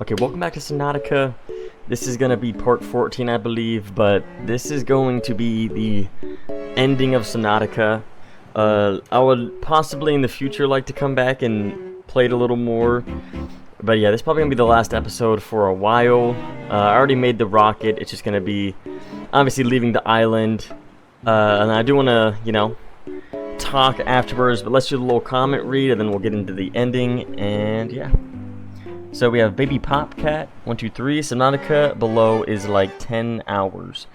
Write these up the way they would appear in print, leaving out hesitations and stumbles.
Okay, welcome back to Subnautica. This is gonna be part 14, I believe, but this is going to be the ending of Subnautica. I would possibly in the future like to come back and play it a little more, but yeah, this is probably gonna be the last episode for a while. I already made the rocket. It's just gonna be obviously leaving the island, and I do want to, talk afterwards. But let's do a little comment read, and then we'll get into the ending. And yeah. So we have Baby Popcat, 1, 2, 3. Subnautica below is like 10 hours.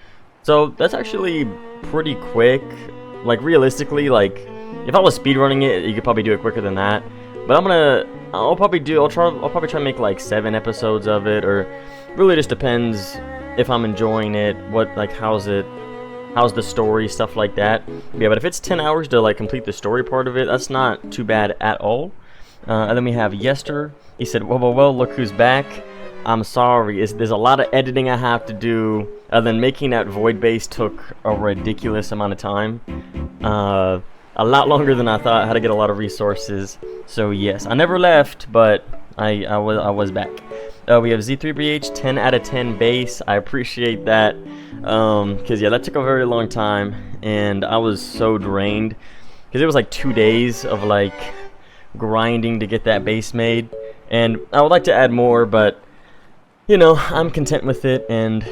So that's actually pretty quick. Like realistically, like if I was speedrunning it, you could probably do it quicker than that. But I'll probably try to make like 7 episodes of it, or really just depends if I'm enjoying it, how's the story, stuff like that. Yeah, but if it's 10 hours to like complete the story part of it, that's not too bad at all. And then we have Yester. He said, well, look who's back. I'm sorry. There's a lot of editing I have to do. And then making that void base took a ridiculous amount of time. A lot longer than I thought. I had to get a lot of resources. So yes, I never left, but I was back. We have Z3BH, 10 out of 10 base. I appreciate that. Because yeah, that took a very long time. And I was so drained. Because it was like 2 days of like grinding to get that base made. And I would like to add more, but I'm content with it, and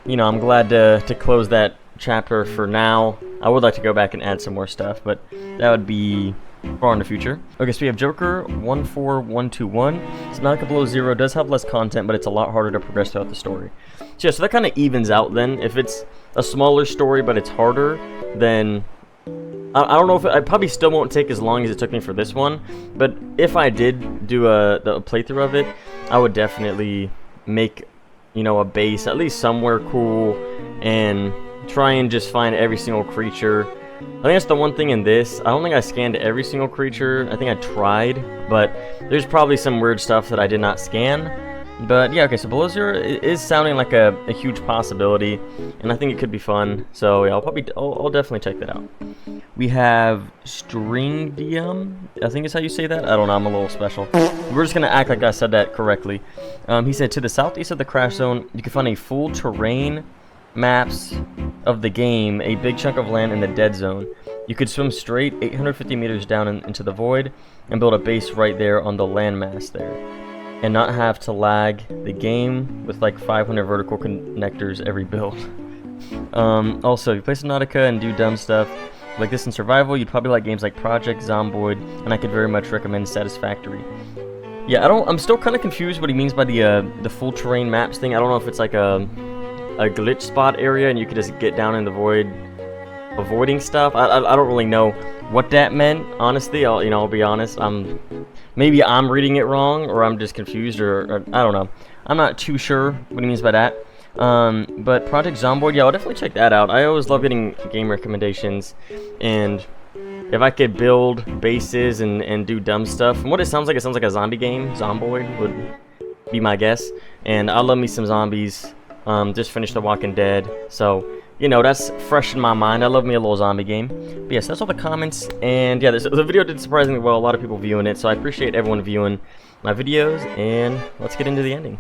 I'm glad to close that chapter for now. I would like to go back and add some more stuff, but that would be far in the future. Okay, so we have Joker 14121. Subnautica Below Zero does have less content, but it's a lot harder to progress throughout the story. So yeah, so that kind of evens out then. If it's a smaller story but it's harder, then I don't know if I probably still won't take as long as it took me for this one, but if I did do the playthrough of it, I would definitely make a base at least somewhere cool and try and just find every single creature. I think that's the one thing in this. I don't think I scanned every single creature. I think I tried, but there's probably some weird stuff that I did not scan. But yeah, okay, so Below Zero is sounding like a huge possibility, and I think it could be fun. So yeah, I'll definitely check that out. We have Stringdium, I think is how you say that. I don't know, I'm a little special. We're just gonna act like I said that correctly. He said, to the southeast of the crash zone, you can find a full terrain maps of the game, a big chunk of land in the dead zone. You could swim straight 850 meters down into the void and build a base right there on the landmass there, and not have to lag the game with like 500 vertical connectors every build. Also, if you play Subnautica and do dumb stuff like this in survival, you'd probably like games like Project Zomboid, and I could very much recommend Satisfactory. Yeah, I'm still kind of confused what he means by the full terrain maps thing. I don't know if it's like a glitch spot area and you could just get down in the void avoiding stuff. I don't really know what that meant, honestly. I'll be honest. Maybe I'm reading it wrong, or I'm just confused, or I don't know. I'm not too sure what he means by that. But Project Zomboid, yeah, I'll definitely check that out. I always love getting game recommendations, and if I could build bases and do dumb stuff, from what it sounds like a zombie game. Zomboid would be my guess, and I love me some zombies. Just finished The Walking Dead, so that's fresh in my mind. I love me a little zombie game. But yes, that's all the comments, and yeah, the video did surprisingly well. A lot of people viewing it, so I appreciate everyone viewing my videos, and let's get into the ending.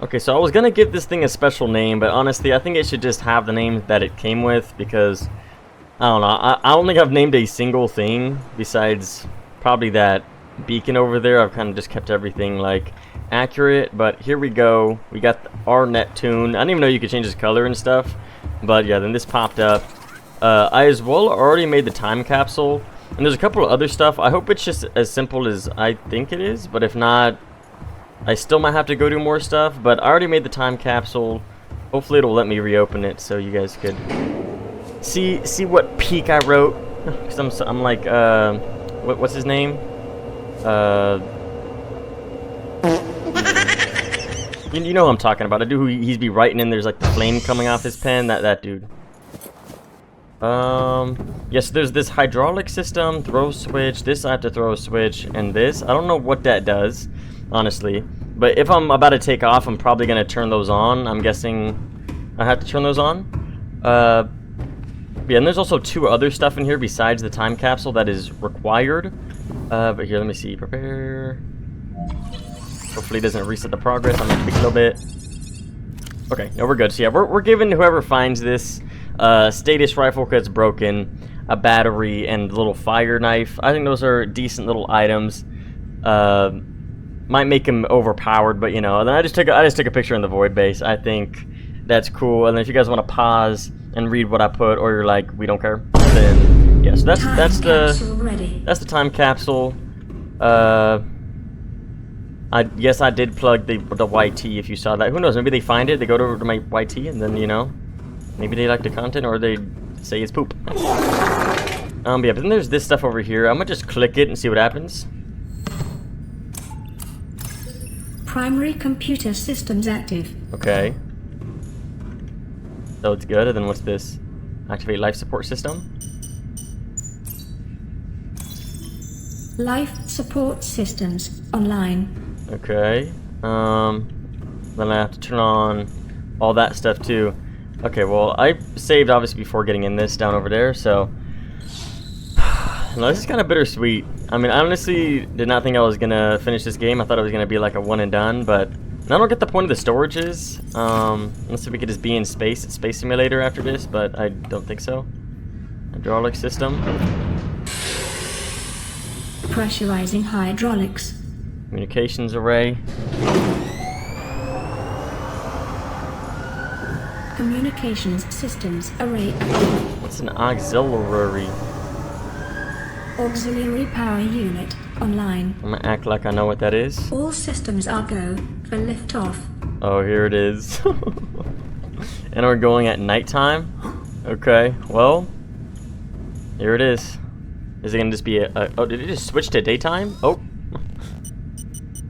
Okay, so I was gonna give this thing a special name, but honestly, I think it should just have the name that it came with, because I don't know. I don't think I've named a single thing besides probably that beacon over there. I've kind of just kept everything like accurate, but here we go. We got our Neptune. I didn't even know you could change his color and stuff, but yeah, then this popped up. I as well already made the time capsule, and there's a couple of other stuff. I hope it's just as simple as I think it is, but if not, I still might have to go do more stuff. But I already made the time capsule. Hopefully it'll let me reopen it so you guys could see what peak I wrote. Because I'm like, what's his name? You know who I'm talking about. I do who he's be writing in. There's like the flame coming off his pen. That dude. Yes, there's this hydraulic system, throw switch. This I have to throw a switch, and this I don't know what that does, honestly. But if I'm about to take off, I'm probably gonna turn those on. I'm guessing I have to turn those on. Yeah, and there's also 2 other stuff in here besides the time capsule that is required. But here, let me see. Prepare. Hopefully it doesn't reset the progress. I'm gonna tweak a little bit. Okay, no, we're good. So yeah, we're giving whoever finds this status rifle because it's broken, a battery, and a little fire knife. I think those are decent little items. Might make him overpowered, but you know. Then I just took a picture in the void base. I think that's cool. And then if you guys want to pause and read what I put, or you're like, we don't care, then yeah. So that's the time capsule. Yes, I did plug the YT. If you saw that, who knows? Maybe they find it, they go to my YT, and then you know, maybe they like the content, or they say it's poop. Yeah, but then there's this stuff over here. I'm gonna just click it and see what happens. Primary computer systems active. Okay. So it's good. And then what's this? Activate life support system. Life support systems online. Okay. Then I have to turn on all that stuff too. Okay, well, I saved obviously before getting in this down over there, so no, this is kind of bittersweet. I mean, I honestly did not think I was gonna finish this game. I thought it was gonna be like a one and done, but I don't get the point of the storages. Unless we could just be in space at Space Simulator after this, but I don't think so. Hydraulic system. Pressurizing hydraulics. Communications array. Communications systems array. What's an auxiliary? Auxiliary power unit online. I'm gonna act like I know what that is. All systems are go for liftoff. Oh, here it is. And we're going at nighttime? Okay, well, here it is. Is it gonna just be oh, did it just switch to daytime? Oh.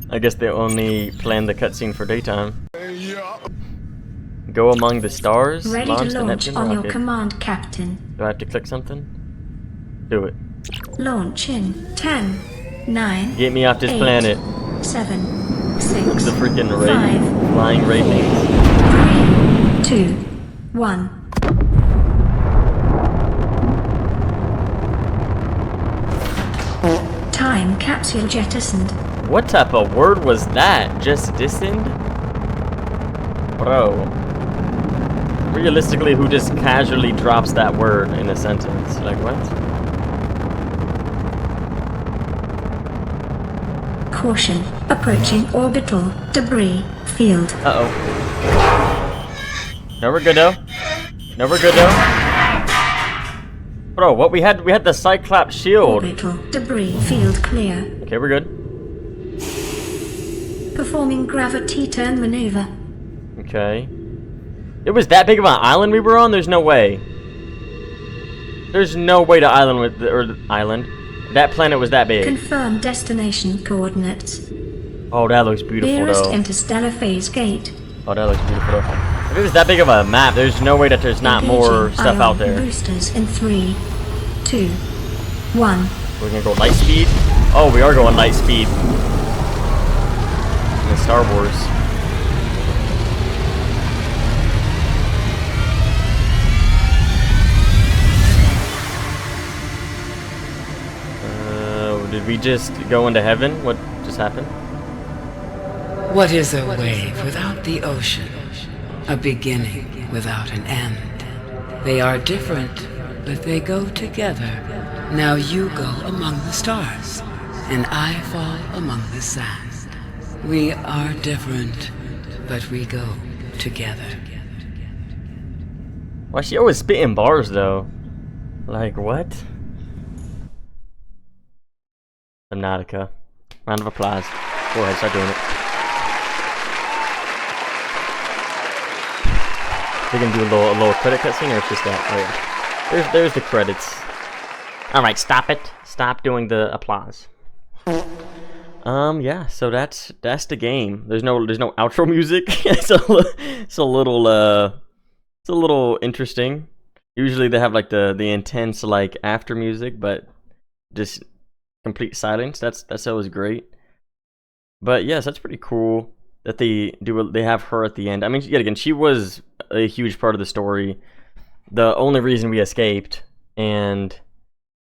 I guess they only planned the cutscene for daytime. Go among the stars. Ready to launch on your command, Captain. Do I have to click something? Do it. Launch in 10, 9. Get me off this 8, planet. 7, 6. The freaking 5, flying ray 3, 2, 1. Time capsule jettisoned. What type of word was that? Just distant? Bro. Realistically, who just casually drops that word in a sentence? Like, what? Caution. Approaching orbital debris field. Uh-oh. No, we're good though. No, we're good though. Bro, what we had the Cyclops shield. Orbital debris field clear. Okay, we're good. Performing gravity turn maneuver. Okay. It was that big of an island we were on? There's no way. There's no way the island with the island. That planet was that big. Confirm destination coordinates. Oh, that looks beautiful Nearest though. interstellar phase gate. Oh, that looks beautiful though. If it was that big of a map, there's no way that there's not more stuff out there. Boosters in 3, 2, 1. We're gonna go light speed? Oh, we are going light speed. In Star Wars. Did we just go into heaven? What just happened? What is a wave without the ocean? A beginning without an end. They are different, but they go together. Now you go among the stars, and I fall among the sand. We are different, but we go together. Why is she always spitting bars though? Like what? Subnautica. Round of applause. Go ahead, start doing it. We're gonna do a little credit cutscene, or it's just that? Oh yeah. There's the credits. Alright, stop it. Stop doing the applause. Yeah, so that's the game. There's no outro music. It's a little interesting. Usually they have like the intense like after music, but just complete silence. That's always great. But yes, that's pretty cool that they have her at the end. I mean, yet again, she was a huge part of the story. The only reason we escaped, and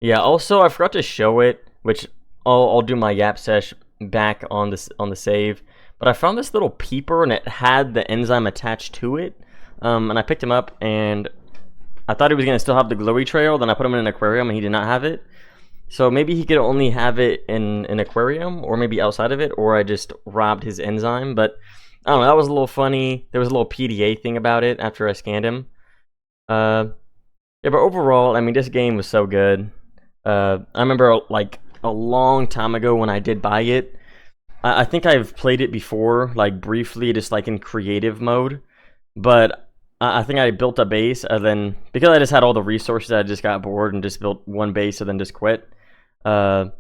yeah. Also, I forgot to show it, which I'll do my yap sesh back on the save. but I found this little peeper and it had the enzyme attached to it. And I picked him up and I thought he was gonna still have the glowy trail. Then I put him in an aquarium and he did not have it. So maybe he could only have it in an aquarium, or maybe outside of it, or I just robbed his enzyme. But I don't know, that was a little funny. There was a little PDA thing about it after I scanned him. Yeah, but overall, I mean, this game was so good. I remember like a long time ago when I did buy it. I think I've played it before, like briefly, just like in creative mode. But I think I built a base, and then because I just had all the resources, I just got bored and just built one base and then just quit. So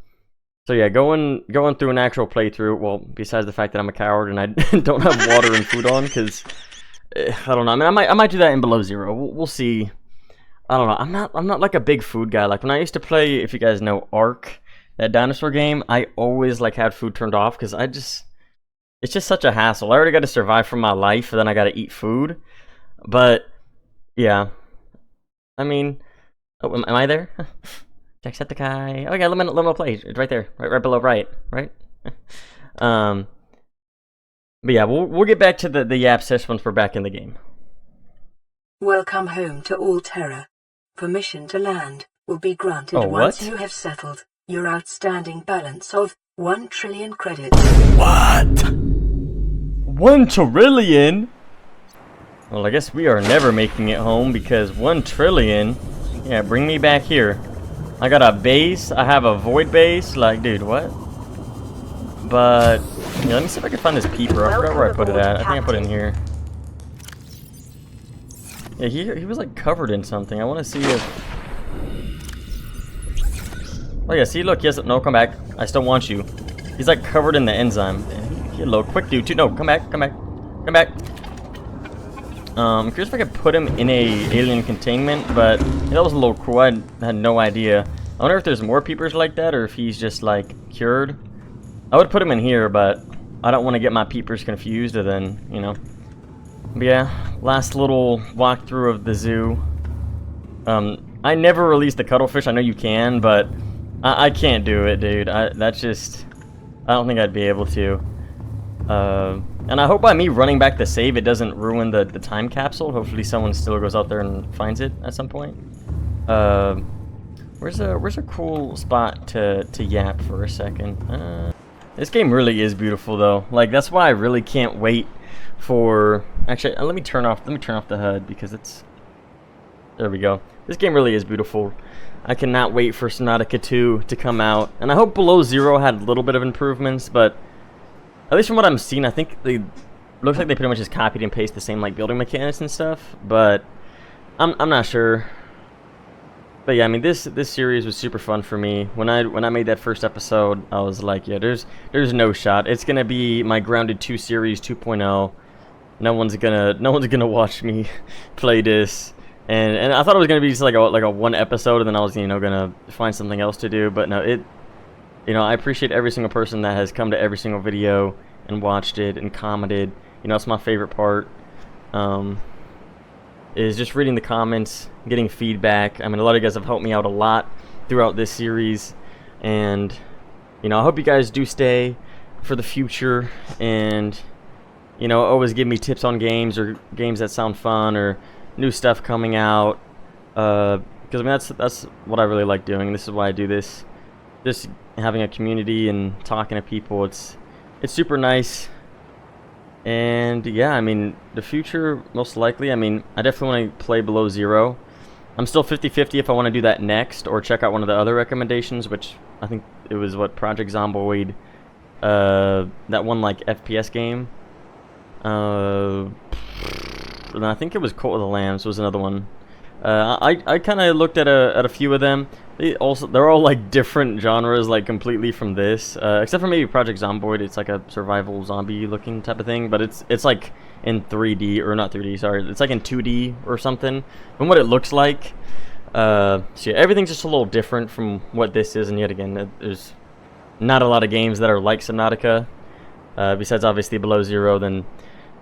yeah, going through an actual playthrough. Well, besides the fact that I'm a coward and I don't have water and food on, because I don't know. I mean, I might do that in Below Zero. We'll see. I don't know. I'm not like a big food guy. Like when I used to play, if you guys know Ark, that dinosaur game, I always like had food turned off because it's just such a hassle. I already got to survive for my life, and then I got to eat food. But yeah, I mean, oh, am I there? Jacksepticeye. Okay, let me play. It's right there, right below, right. But yeah, we'll get back to the yap session once we're back in the game. Welcome home to all terror. Permission to land will be granted once you have settled your outstanding balance of 1 trillion credits. What? 1 trillion? Well, I guess we are never making it home because 1 trillion. Yeah, bring me back here. I got a base. I have a void base. Like, dude, what? But yeah, let me see if I can find this peeper. I forgot where I put it at. I think I put it in here. Yeah, he was like covered in something. I want to see if. Oh yeah, see, look, yes, no, come back. I still want you. He's like covered in the enzyme. Hello, quick dude, no, come back. I'm curious if I could put him in a alien containment, but yeah, that was a little cool. I had no idea. I wonder if there's more peepers like that, or if he's just like cured. I would put him in here, but I don't want to get my peepers confused, and then, you know. But yeah, last little walkthrough of the zoo. I never released the cuttlefish. I know you can, but I can't do it, dude. I don't think I'd be able to. And I hope by me running back the save, it doesn't ruin the time capsule. Hopefully someone still goes out there and finds it at some point. Where's a cool spot to yap for a second? This game really is beautiful though. Like, that's why I really can't wait for. Actually, let me turn off the HUD because it's. There we go. This game really is beautiful. I cannot wait for Subnautica 2 to come out, and I hope Below Zero had a little bit of improvements, but at least from what I'm seeing, I think looks like they pretty much just copied and pasted the same like building mechanics and stuff. But I'm not sure. But yeah, I mean this series was super fun for me. When I made that first episode, I was like, yeah, there's no shot. It's gonna be my Grounded 2 series 2.0. No one's gonna watch me play this. And I thought it was gonna be just like a one episode, and then I was gonna find something else to do. But no, I appreciate every single person that has come to every single video and watched it and commented. It's my favorite part. Is just reading the comments, getting feedback. I mean, a lot of you guys have helped me out a lot throughout this series, and I hope you guys do stay for the future, and always give me tips on games or games that sound fun or new stuff coming out. Because I mean that's what I really like doing. This is why I do this. Just having a community and talking to people. It's super nice. And yeah, I mean, the future, most likely, I mean, I definitely want to play Below Zero. I'm still 50-50 if I want to do that next, or check out one of the other recommendations, which I think it was, Project Zomboid, that one, like, FPS game. And I think it was Cult of the Lambs was another one. I kind of looked at a few of them. They're all like different genres, like completely from this, except for maybe Project Zomboid. It's like a survival zombie looking type of thing, but it's like in 3D, or not 3D, sorry, it's like in 2D or something from what it looks like. So yeah, everything's just a little different from what this is, and yet again, there's not a lot of games that are like Subnautica, besides obviously Below Zero. Then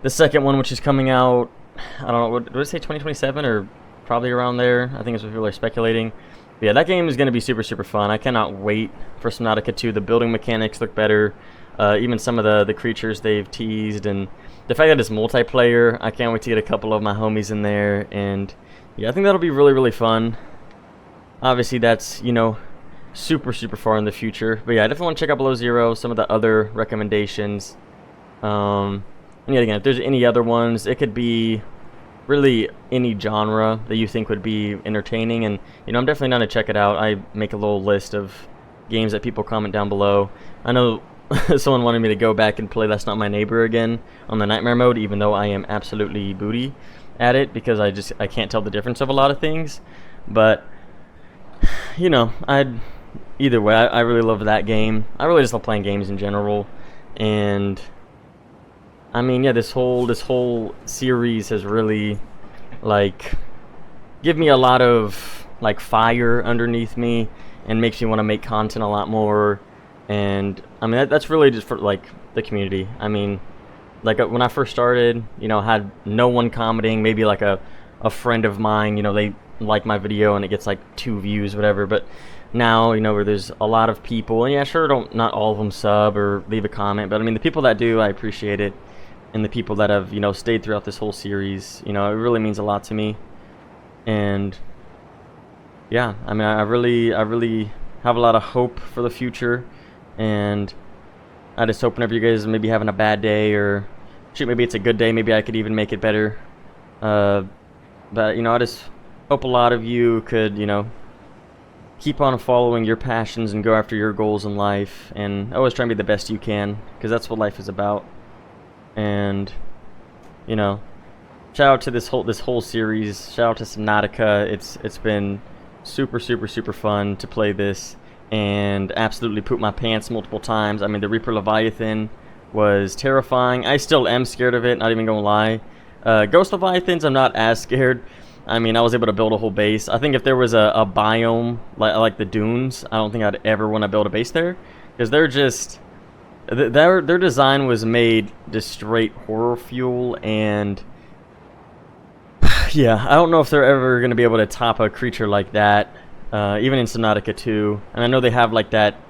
the second one, which is coming out, I don't know, what did it say, 2027 or probably around there? I think it's what people are speculating. But yeah, that game is going to be super, super fun. I cannot wait for Subnautica 2. The building mechanics look better. Even some of the creatures they've teased, and the fact that it's multiplayer, I can't wait to get a couple of my homies in there, and yeah, I think that'll be really, really fun. Obviously, that's, you know, super, super far in the future, but yeah, I definitely want to check out Below Zero, some of the other recommendations. And yeah, again, if there's any other ones, it could be really any genre that you think would be entertaining, and you know, I'm definitely down to check it out. I make a little list of games that people comment down below. I know someone wanted me to go back and play That's Not My Neighbor again on the Nightmare mode, even though I am absolutely booty at it, because I can't tell the difference of a lot of things. But you know, either way, I really love that game. I really just love playing games in general, and I mean, yeah, this whole series has really, like, give me a lot of, like, fire underneath me, and makes me want to make content a lot more. And I mean, that's really just for, like, the community. I mean, like, when I first started, you know, I had no one commenting, maybe like a friend of mine, you know, they like my video and it gets like 2 views, whatever. But now, you know, where there's a lot of people, and yeah, sure, not all of them sub or leave a comment, but I mean, the people that do, I appreciate it. And the people that have, you know, stayed throughout this whole series, you know, it really means a lot to me. And yeah, I mean, I really have a lot of hope for the future, and I just hope whenever you guys are maybe having a bad day, or shoot, maybe it's a good day, maybe I could even make it better. But you know, I just hope a lot of you could, you know, keep on following your passions and go after your goals in life, and always try and be the best you can, because that's what life is about. And you know, shout out to this whole series. Shout out to Subnautica. It's been super, super, super fun to play this, and absolutely pooped my pants multiple times. I mean, the Reaper Leviathan was terrifying. I still am scared of it, not even gonna lie. Ghost Leviathans, I'm not as scared. I mean, I was able to build a whole base. I think if there was a biome like the dunes, I don't think I'd ever want to build a base there, because they're just, their design was made just straight horror fuel. And yeah, I don't know if they're ever going to be able to top a creature like that, even in Subnautica 2. And I know they have like that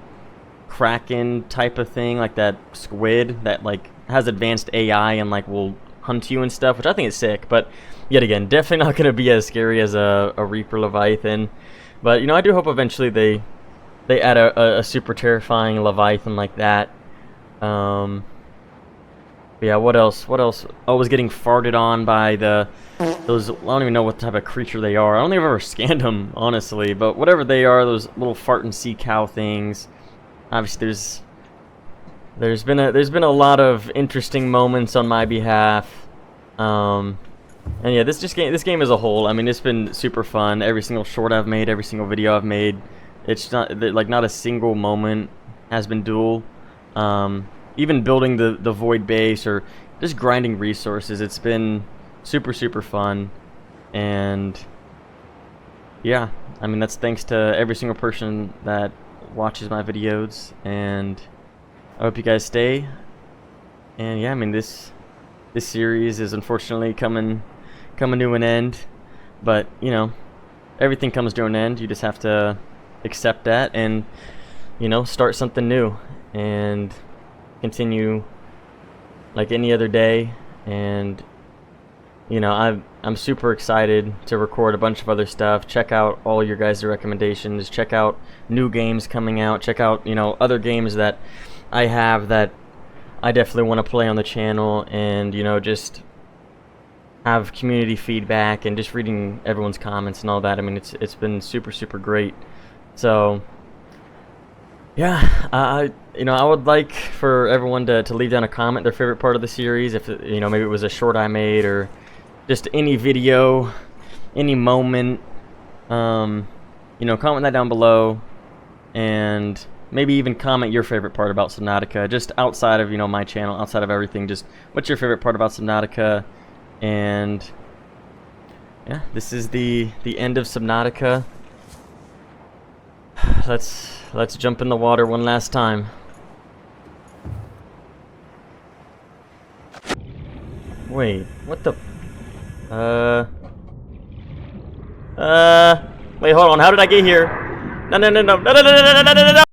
Kraken type of thing, like that squid that like has advanced AI and like will hunt you and stuff, which I think is sick. But yet again, definitely not going to be as scary as a Reaper Leviathan. But you know, I do hope eventually they add a super terrifying Leviathan like that. Yeah, what else? Oh, I was getting farted on by those, I don't even know what type of creature they are. I don't think I've ever scanned them, honestly, but whatever they are, those little farting sea cow things. Obviously, there's been a lot of interesting moments on my behalf. And yeah, this game as a whole, I mean, it's been super fun. Every single short I've made, every single video I've made, it's not like not a single moment has been dull. Even building the void base or just grinding resources, it's been super, super fun. And yeah, I mean, that's thanks to every single person that watches my videos, and I hope you guys stay. And yeah, I mean, this series is unfortunately coming to an end, but you know, everything comes to an end. You just have to accept that, and you know, start something new and continue like any other day. And you know, I'm super excited to record a bunch of other stuff. Check out all your guys' recommendations. Check out new games coming out. Check out, you know, other games that I have that I definitely want to play on the channel, and you know, just have community feedback and just reading everyone's comments and all that. I mean, it's been super, super great. So yeah, you know, I would like for everyone to leave down a comment, their favorite part of the series. If you know, maybe it was a short I made, or just any video, any moment. You know, comment that down below, and maybe even comment your favorite part about Subnautica, just outside of, you know, my channel, outside of everything. Just what's your favorite part about Subnautica? And yeah, this is the end of Subnautica. Let's jump in the water one last time. Wait, what the? Wait, hold on. How did I get here? No.